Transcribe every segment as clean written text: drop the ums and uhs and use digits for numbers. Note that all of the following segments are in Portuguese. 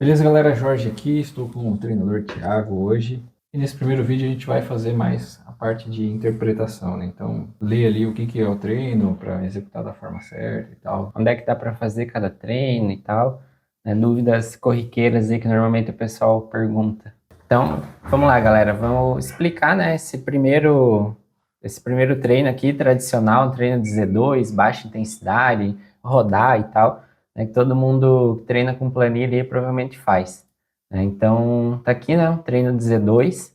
Beleza, galera? Jorge aqui, estou com o treinador Thiago hoje. E nesse primeiro vídeo a gente vai fazer mais a parte de interpretação, né? Então, ler ali o que que é o treino para executar da forma certa e tal. Onde é que dá para fazer cada treino e tal, né? Dúvidas corriqueiras aí que normalmente o pessoal pergunta. Então, vamos lá, galera, vamos explicar, né, esse primeiro treino aqui tradicional, um treino de Z2, baixa intensidade, rodar e tal, né, que todo mundo que treina com planilha aí provavelmente faz, né? Então, tá aqui, né, um treino de Z2,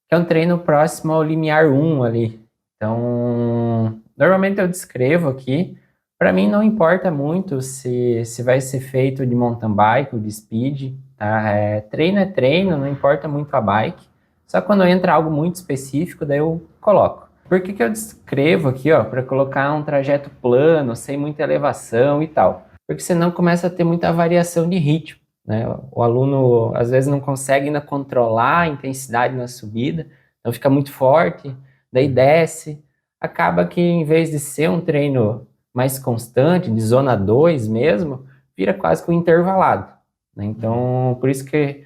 que é um treino próximo ao limiar 1 ali. Então, normalmente eu descrevo aqui. Para mim não importa muito se vai ser feito de mountain bike ou de speed, tá? É treino, não importa muito a bike. Só quando entra algo muito específico, daí eu coloco. Por que que eu descrevo aqui, ó, para colocar um trajeto plano, sem muita elevação e tal? Porque senão começa a ter muita variação de ritmo, né? O aluno às vezes não consegue ainda controlar a intensidade na subida, então fica muito forte, daí desce. Acaba que em vez de ser um treino mais constante, de zona 2 mesmo, vira quase que um intervalado, né? Então, por isso que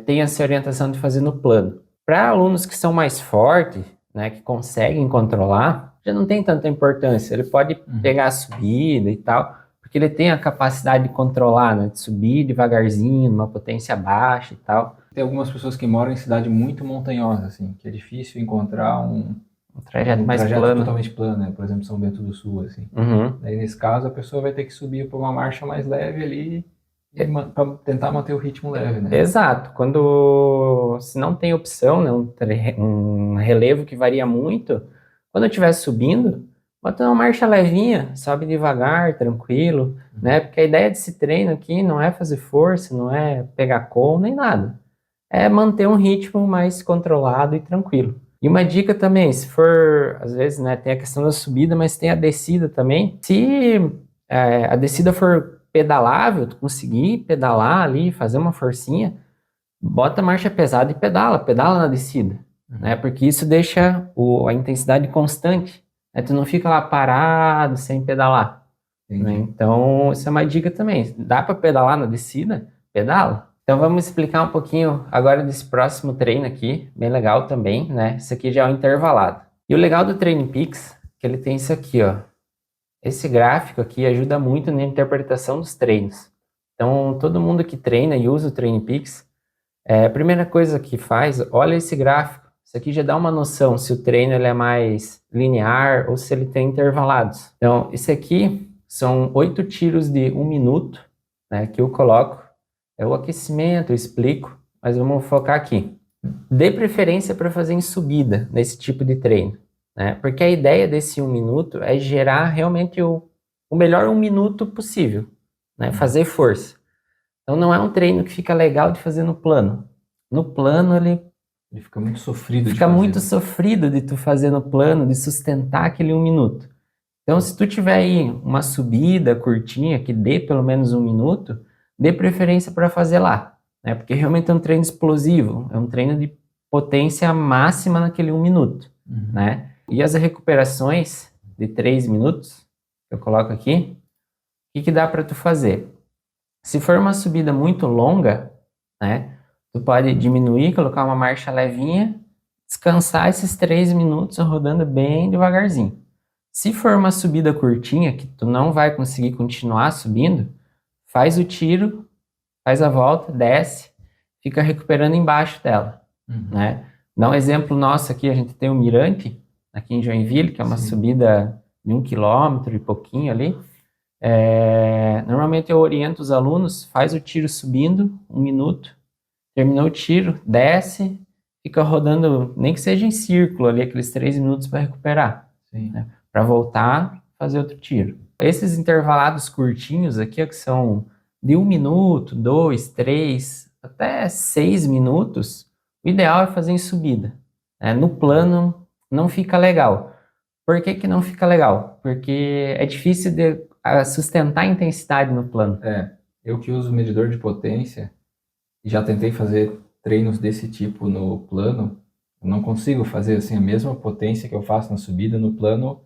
tem essa orientação de fazer no plano. Para alunos que são mais fortes, né, que conseguem controlar, já não tem tanta importância. Ele pode pegar a subida e tal, porque ele tem a capacidade de controlar, né, de subir devagarzinho, numa potência baixa e tal. Tem algumas pessoas que moram em cidade muito montanhosa, assim, que é difícil encontrar Um trajeto um mais trajeto plano. totalmente plano, né? Por exemplo, São Bento do Sul, assim. Uhum. Daí, nesse caso, a pessoa vai ter que subir por uma marcha mais leve ali para tentar manter o ritmo leve, né? Exato. Se não tem opção, né, um relevo que varia muito, quando eu estiver subindo, bota uma marcha levinha, sobe devagar, tranquilo, né? Porque a ideia desse treino aqui não é fazer força, não é pegar com, nem nada. É manter um ritmo mais controlado e tranquilo. E uma dica também, se for, às vezes, né, tem a questão da subida, mas tem a descida também. Se a descida for pedalável, tu conseguir pedalar ali, fazer uma forcinha, bota a marcha pesada e pedala na descida, né? Porque isso deixa a intensidade constante, né? Tu não fica lá parado sem pedalar, né? Entendi. Então, isso é uma dica também. Dá para pedalar na descida? Pedala. Então, vamos explicar um pouquinho agora desse próximo treino aqui, bem legal também, né? Esse aqui já é o intervalado. E o legal do Training Peaks, que ele tem isso aqui, ó. Esse gráfico aqui ajuda muito na interpretação dos treinos. Então, todo mundo que treina e usa o Training Peaks, a primeira coisa que faz, olha esse gráfico. Isso aqui já dá uma noção se o treino ele é mais linear ou se ele tem intervalados. Então, esse aqui são 8 tiros de 1 minuto, né, que eu coloco. É o aquecimento, eu explico, mas vamos focar aqui. Dê preferência para fazer em subida, nesse tipo de treino, né? Porque a ideia desse 1 minuto é gerar realmente o melhor 1 minuto possível, né? Fazer força. Então não é um treino que fica legal de fazer no plano. No plano ele Ele fica muito sofrido de fica fazer, muito né? sofrido de tu fazer no plano, de sustentar aquele 1 minuto. Então se tu tiver aí uma subida curtinha que dê pelo menos 1 minuto, dê preferência para fazer lá, né? Porque realmente é um treino explosivo, é um treino de potência máxima naquele 1 minuto, né? E as recuperações de 3 minutos, eu coloco aqui, o que que dá para tu fazer? Se for uma subida muito longa, né, tu pode diminuir, colocar uma marcha levinha, descansar esses 3 minutos rodando bem devagarzinho. Se for uma subida curtinha, que tu não vai conseguir continuar subindo, faz o tiro, faz a volta, desce, fica recuperando embaixo dela, né? Dá um exemplo nosso aqui, a gente tem o Mirante, aqui em Joinville, que é uma Sim. subida de 1 quilômetro e pouquinho ali. Normalmente eu oriento os alunos, faz o tiro subindo, 1 minuto, terminou o tiro, desce, fica rodando, nem que seja em círculo ali, aqueles 3 minutos para recuperar, Sim. né? Para voltar, fazer outro tiro. Esses intervalados curtinhos aqui, ó, que são de 1 minuto, dois, três, até 6 minutos, o ideal é fazer em subida, né? No plano não fica legal. Por que que não fica legal? Porque é difícil de sustentar a intensidade no plano. Eu que uso medidor de potência e já tentei fazer treinos desse tipo no plano, eu não consigo fazer assim a mesma potência que eu faço na subida no plano.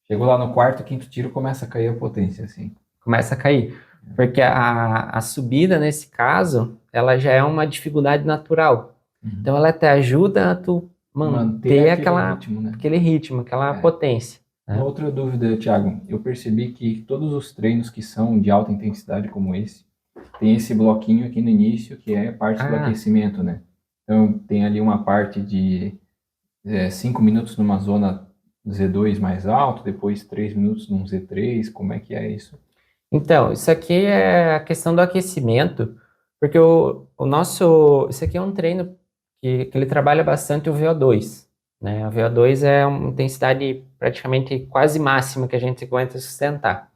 Chegou lá no quarto, quinto tiro, começa a cair a potência, assim. Começa a cair. Porque a subida, nesse caso, ela já é uma dificuldade natural. Então, ela te ajuda a tu manter aquele ritmo, aquela potência. Uma outra dúvida, Thiago, eu percebi que todos os treinos que são de alta intensidade como esse, tem esse bloquinho aqui no início que é parte do aquecimento, né? Então tem ali uma parte de 5 minutos numa zona Z2 mais alto, depois 3 minutos num Z3, como é que é isso? Então, isso aqui é a questão do aquecimento, porque isso aqui é um treino que ele trabalha bastante o VO2, né? O VO2 é uma intensidade praticamente quase máxima que a gente aguenta sustentar.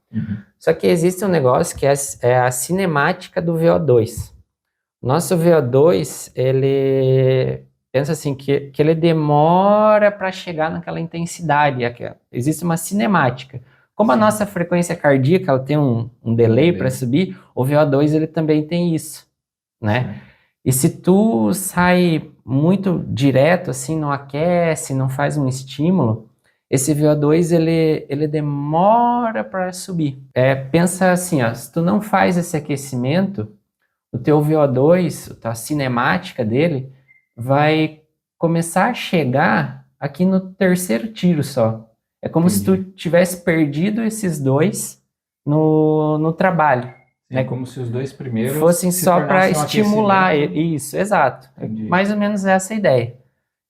Só que existe um negócio que é a cinemática do VO2. Nosso VO2, ele pensa assim, que ele demora para chegar naquela intensidade. Existe uma cinemática. Como a nossa frequência cardíaca ela tem um delay para subir, o VO2 ele também tem isso, né? E se tu sai muito direto, assim, não aquece, não faz um estímulo, esse VO2 ele demora para subir. Pensa assim, ó, se tu não faz esse aquecimento, o teu VO2, a cinemática dele, vai começar a chegar aqui no terceiro tiro só. É como se tu tivesse perdido esses dois no trabalho. É como se os dois primeiros fossem só para estimular. Isso, exato. Mais ou menos essa a ideia.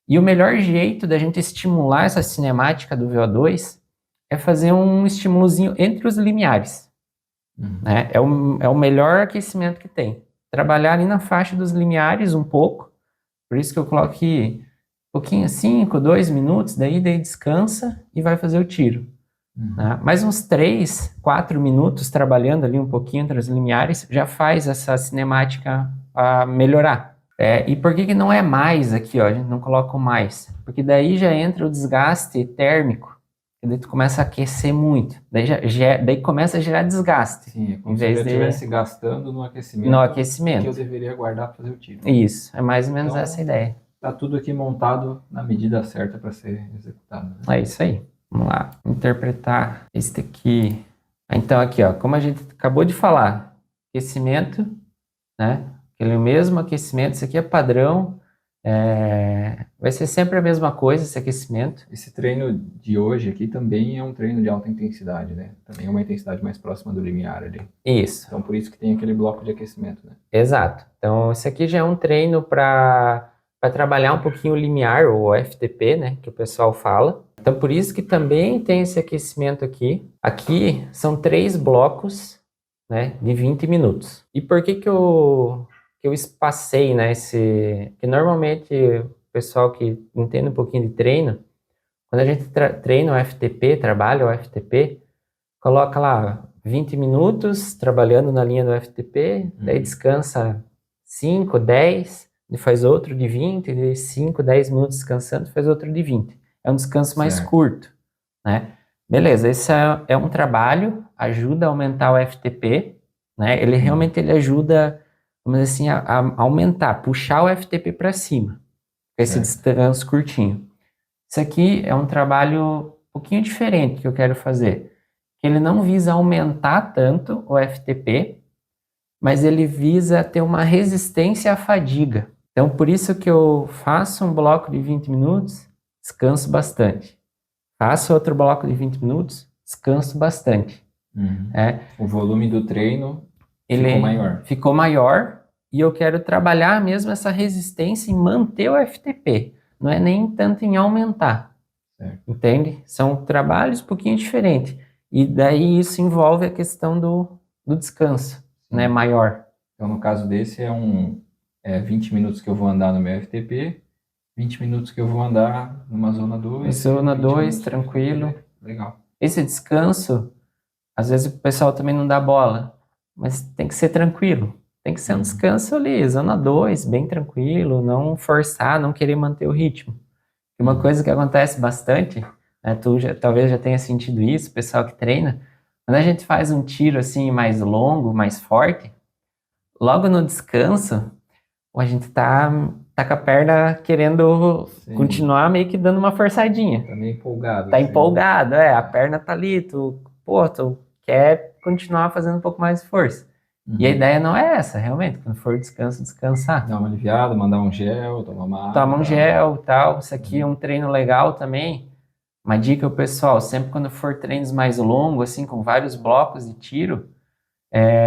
E o melhor jeito da gente estimular essa cinemática do VO2 é fazer um estímulozinho entre os limiares. Né? É o melhor aquecimento que tem. Trabalhar ali na faixa dos limiares um pouco. Por isso que eu coloco aqui um pouquinho, 5, 2 minutos, daí descansa e vai fazer o tiro. Né? Mais uns 3, 4 minutos trabalhando ali um pouquinho entre os limiares já faz essa cinemática melhorar. E por que não é mais aqui, ó? A gente não coloca o mais? Porque daí já entra o desgaste térmico. E daí tu começa a aquecer muito. Daí começa a gerar desgaste. Sim, é como se eu estivesse gastando no aquecimento. No aquecimento. Que eu deveria guardar para fazer o tiro. Isso, é mais ou menos essa a ideia. Tá tudo aqui montado na medida certa para ser executado. Né? É isso aí. Vamos lá, interpretar este aqui. Então aqui, ó, como a gente acabou de falar, aquecimento, né? Aquele mesmo aquecimento, isso aqui é padrão. Vai ser sempre a mesma coisa esse aquecimento. Esse treino de hoje aqui também é um treino de alta intensidade, né? Também é uma intensidade mais próxima do limiar ali. Isso. Então por isso que tem aquele bloco de aquecimento, né? Exato. Então esse aqui já é um treino para trabalhar um pouquinho o limiar, ou FTP, né? Que o pessoal fala. Então por isso que também tem esse aquecimento aqui. Aqui são 3 blocos, né? De 20 minutos. E por que eu espacei, né, que normalmente o pessoal que entende um pouquinho de treino, quando a gente treina o FTP, trabalha o FTP, coloca lá 20 minutos trabalhando na linha do FTP, daí descansa 5, 10, e faz outro de 20, de 5, 10 minutos descansando, faz outro de 20. É um descanso mais curto, né? Beleza, esse é um trabalho, ajuda a aumentar o FTP, né? Ele realmente ajuda, vamos dizer assim, a aumentar, puxar o FTP para cima, com esse descanso curtinho. Isso aqui é um trabalho um pouquinho diferente que eu quero fazer. Ele não visa aumentar tanto o FTP, mas ele visa ter uma resistência à fadiga. Então, por isso que eu faço um bloco de 20 minutos, descanso bastante. Faço outro bloco de 20 minutos, descanso bastante. O volume do treino ficou maior e eu quero trabalhar mesmo essa resistência em manter o FTP. Não é nem tanto em aumentar. Entende? São trabalhos um pouquinho diferentes. E daí isso envolve a questão do descanso, né, maior. Então, no caso desse, 20 minutos que eu vou andar no meu FTP, 20 minutos que eu vou andar numa zona 2. Zona 2, tranquilo. Legal. Esse descanso, às vezes o pessoal também não dá bola, mas tem que ser tranquilo. Tem que ser um descanso ali, zona 2, bem tranquilo, não forçar, não querer manter o ritmo. E uma coisa que acontece bastante, né, talvez já tenha sentido isso, o pessoal que treina, quando a gente faz um tiro assim mais longo, mais forte, logo no descanso, a gente tá com a perna querendo continuar meio que dando uma forçadinha. Tá meio empolgado. Tá empolgado, a perna tá ali, tu quer continuar fazendo um pouco mais de força. E a Uhum. ideia não é essa, realmente. Quando for descansar. Dar uma aliviada, mandar um gel, tomar uma água Toma e um tal. gel e tal. Isso aqui é um treino legal também. Uma dica, pessoal, sempre quando for treinos mais longos, assim, com vários blocos de tiro,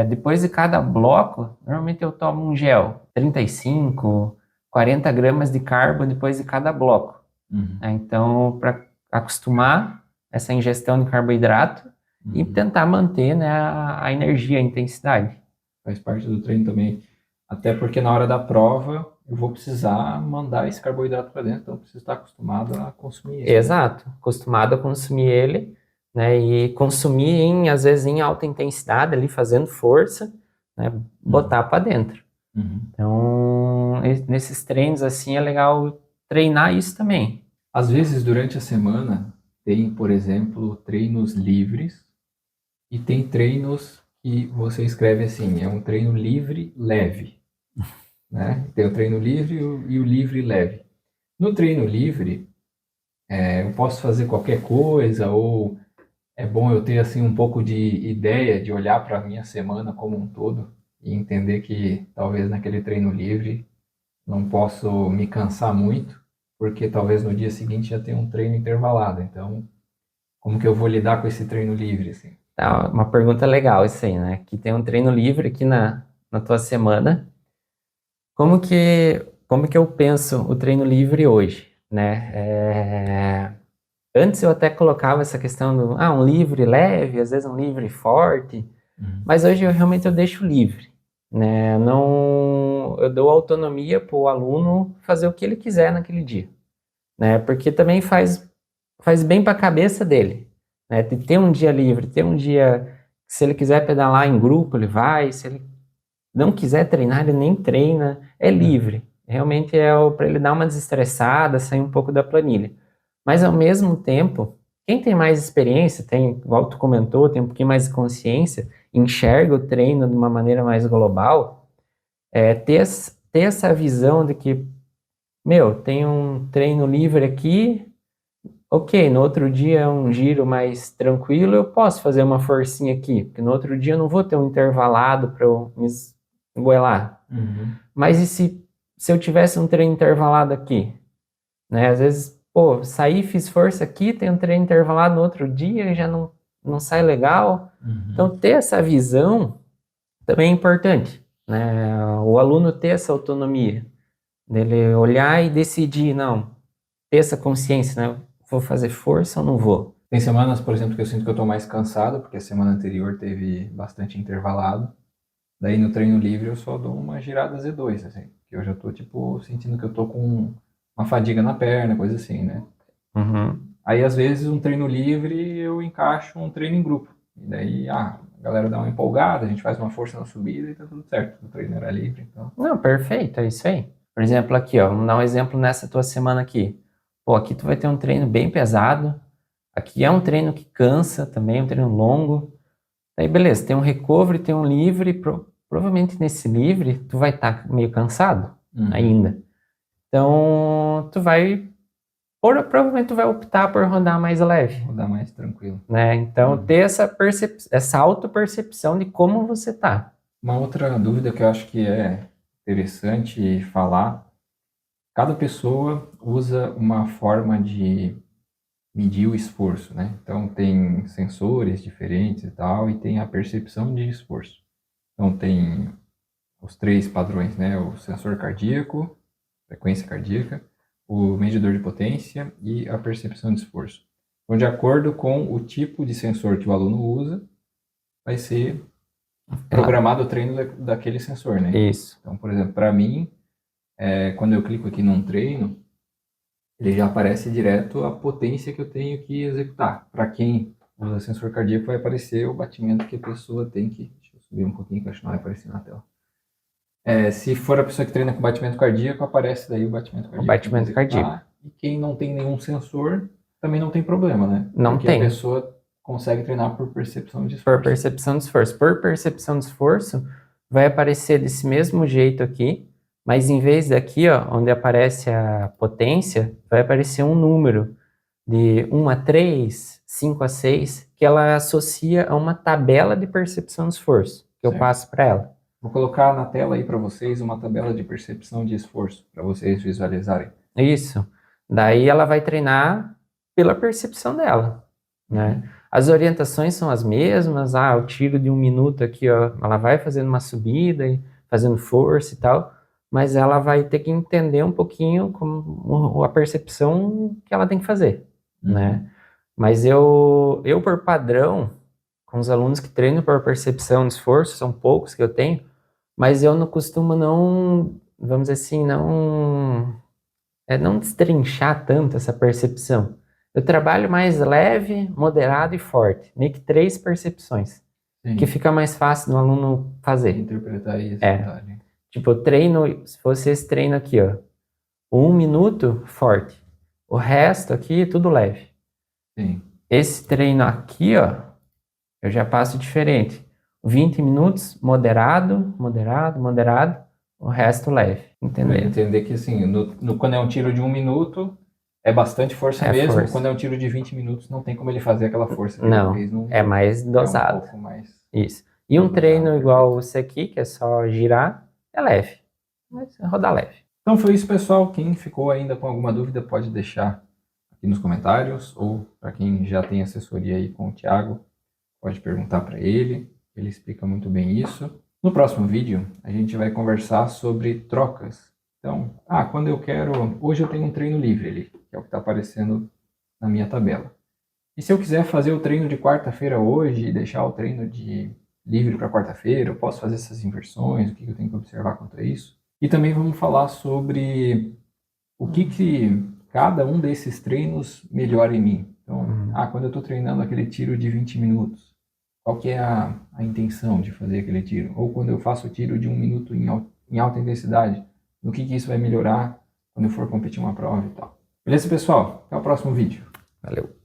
depois de cada bloco, normalmente eu tomo um gel, 35, 40 gramas de carbo depois de cada bloco. Uhum. Então, para acostumar essa ingestão de carboidrato e Uhum. tentar manter, né, a energia, a intensidade. Faz parte do treino também. Até porque na hora da prova eu vou precisar mandar esse carboidrato para dentro, então eu preciso estar acostumado a consumir isso, né? Exato, acostumado a consumir ele, né, e consumir às vezes em alta intensidade, ali fazendo força, né, botar para dentro. Uhum. Então, nesses treinos assim é legal treinar isso também. Às vezes durante a semana tem, por exemplo, treinos livres e tem treinos que você escreve assim, é um treino livre leve, né? Tem o treino livre e o livre leve. No treino livre, eu posso fazer qualquer coisa ou é bom eu ter assim um pouco de ideia de olhar para a minha semana como um todo e entender que talvez naquele treino livre não posso me cansar muito, porque talvez no dia seguinte já tenha um treino intervalado. Então, como que eu vou lidar com esse treino livre assim? Tá, uma pergunta legal isso aí, né? Que tem um treino livre aqui na tua semana. Como que eu penso o treino livre hoje, né? Antes eu até colocava essa questão do, um livre leve, às vezes um livre forte, mas hoje eu deixo livre, né? Não, eu dou autonomia para o aluno fazer o que ele quiser naquele dia, né? Porque também faz bem para a cabeça dele, né? Ter um dia livre, ter um dia, se ele quiser pedalar em grupo, ele vai, se ele não quiser treinar, ele nem treina, é livre. Realmente para ele dar uma desestressada, sair um pouco da planilha. Mas ao mesmo tempo, quem tem mais experiência, igual tu comentou, tem um pouquinho mais de consciência, enxerga o treino de uma maneira mais global, ter essa visão de que, tem um treino livre aqui, ok, no outro dia é um giro mais tranquilo, eu posso fazer uma forcinha aqui, porque no outro dia eu não vou ter um intervalado para eu me esgoelar. Uhum. Mas e se eu tivesse um treino intervalado aqui? Né? Às vezes, saí, fiz força aqui, tem um treino intervalado no outro dia e já não sai legal. Uhum. Então, ter essa visão também é importante, né? O aluno ter essa autonomia, dele olhar e decidir, não, ter essa consciência, né? Vou fazer força ou não vou? Tem semanas, por exemplo, que eu sinto que eu estou mais cansado, porque a semana anterior teve bastante intervalado. Daí no treino livre eu só dou uma girada Z2, assim, que eu já tô, tipo, sentindo que eu tô com uma fadiga na perna, coisa assim, né? Uhum. Aí, às vezes, um treino livre eu encaixo um treino em grupo. E daí, a galera dá uma empolgada, a gente faz uma força na subida e tá tudo certo. O treino era livre, então. Não, perfeito, é isso aí. Por exemplo, aqui, ó, vamos dar um exemplo nessa tua semana aqui. Aqui tu vai ter um treino bem pesado. Aqui é um treino que cansa também, um treino longo. Aí, beleza, tem um recovery, tem um livre. Provavelmente nesse livre, tu vai estar meio cansado ainda. Então, provavelmente tu vai optar por rodar mais leve. Rodar mais tranquilo. Né? Então, ter essa auto-percepção de como você tá. Uma outra dúvida que eu acho que é interessante falar, cada pessoa usa uma forma de medir o esforço, né? Então tem sensores diferentes e tal, e tem a percepção de esforço. Então tem os 3 padrões, né? O sensor cardíaco, frequência cardíaca, o medidor de potência e a percepção de esforço. Então, de acordo com o tipo de sensor que o aluno usa, vai ser programado o treino daquele sensor, né? Isso. Então, por exemplo, para mim, quando eu clico aqui num treino, ele já aparece direto a potência que eu tenho que executar. Para quem usa sensor cardíaco, vai aparecer o batimento que a pessoa tem que... Deixa eu subir um pouquinho que acho que não vai aparecer na tela. Se for a pessoa que treina com batimento cardíaco, aparece daí o batimento cardíaco. O batimento cardíaco. E quem não tem nenhum sensor, também não tem problema, né? Não Porque tem. a pessoa consegue treinar por percepção de esforço. Por percepção de esforço. Por percepção de esforço, vai aparecer desse mesmo jeito aqui, mas em vez daqui, ó, onde aparece a potência, vai aparecer um número. de 1 a 3, 5 a 6, que ela associa a uma tabela de percepção de esforço, que eu Certo. passo para ela. Vou colocar na tela aí para vocês uma tabela de percepção de esforço, para vocês visualizarem. Isso. Daí ela vai treinar pela percepção dela, né? As orientações são as mesmas, o tiro de 1 minuto aqui, ó, ela vai fazendo uma subida e fazendo força e tal, mas ela vai ter que entender um pouquinho como a percepção que ela tem que fazer, né? Mas eu por padrão, com os alunos que treinam por percepção de esforço, são poucos que eu tenho, mas eu não costumo não, vamos dizer assim, não destrinchar tanto essa percepção. Eu trabalho mais leve, moderado e forte, meio que 3 percepções, Sim. que fica mais fácil do aluno fazer. Interpretar e executar. Tipo, eu treino, se vocês treinam aqui, ó, 1 minuto forte, o resto aqui tudo leve. Sim. Esse treino aqui, ó, eu já passo diferente. 20 minutos, moderado, moderado, moderado, o resto leve, entendeu? Entender que assim, quando é um tiro de 1 minuto, é bastante força mesmo. Força. Quando é um tiro de 20 minutos, não tem como ele fazer aquela força. Não, é mais dosado. É um pouco mais... Isso. E um treino igual esse aqui, que é só girar, é leve. Mas é rodar leve. Então foi isso, pessoal. Quem ficou ainda com alguma dúvida pode deixar aqui nos comentários, ou para quem já tem assessoria aí com o Thiago, pode perguntar para ele. Ele explica muito bem isso. No próximo vídeo, a gente vai conversar sobre trocas. Então, quando eu quero... Hoje eu tenho um treino livre ali, que é o que está aparecendo na minha tabela. E se eu quiser fazer o treino de quarta-feira hoje e deixar o treino de livre para quarta-feira, eu posso fazer essas inversões, o que eu tenho que observar quanto a isso. E também vamos falar sobre o que cada um desses treinos melhora em mim. Então, quando eu estou treinando aquele tiro de 20 minutos, qual que é a intenção de fazer aquele tiro? Ou quando eu faço o tiro de 1 minuto em alta intensidade, no que isso vai melhorar quando eu for competir uma prova e tal. Beleza, pessoal? Até o próximo vídeo. Valeu.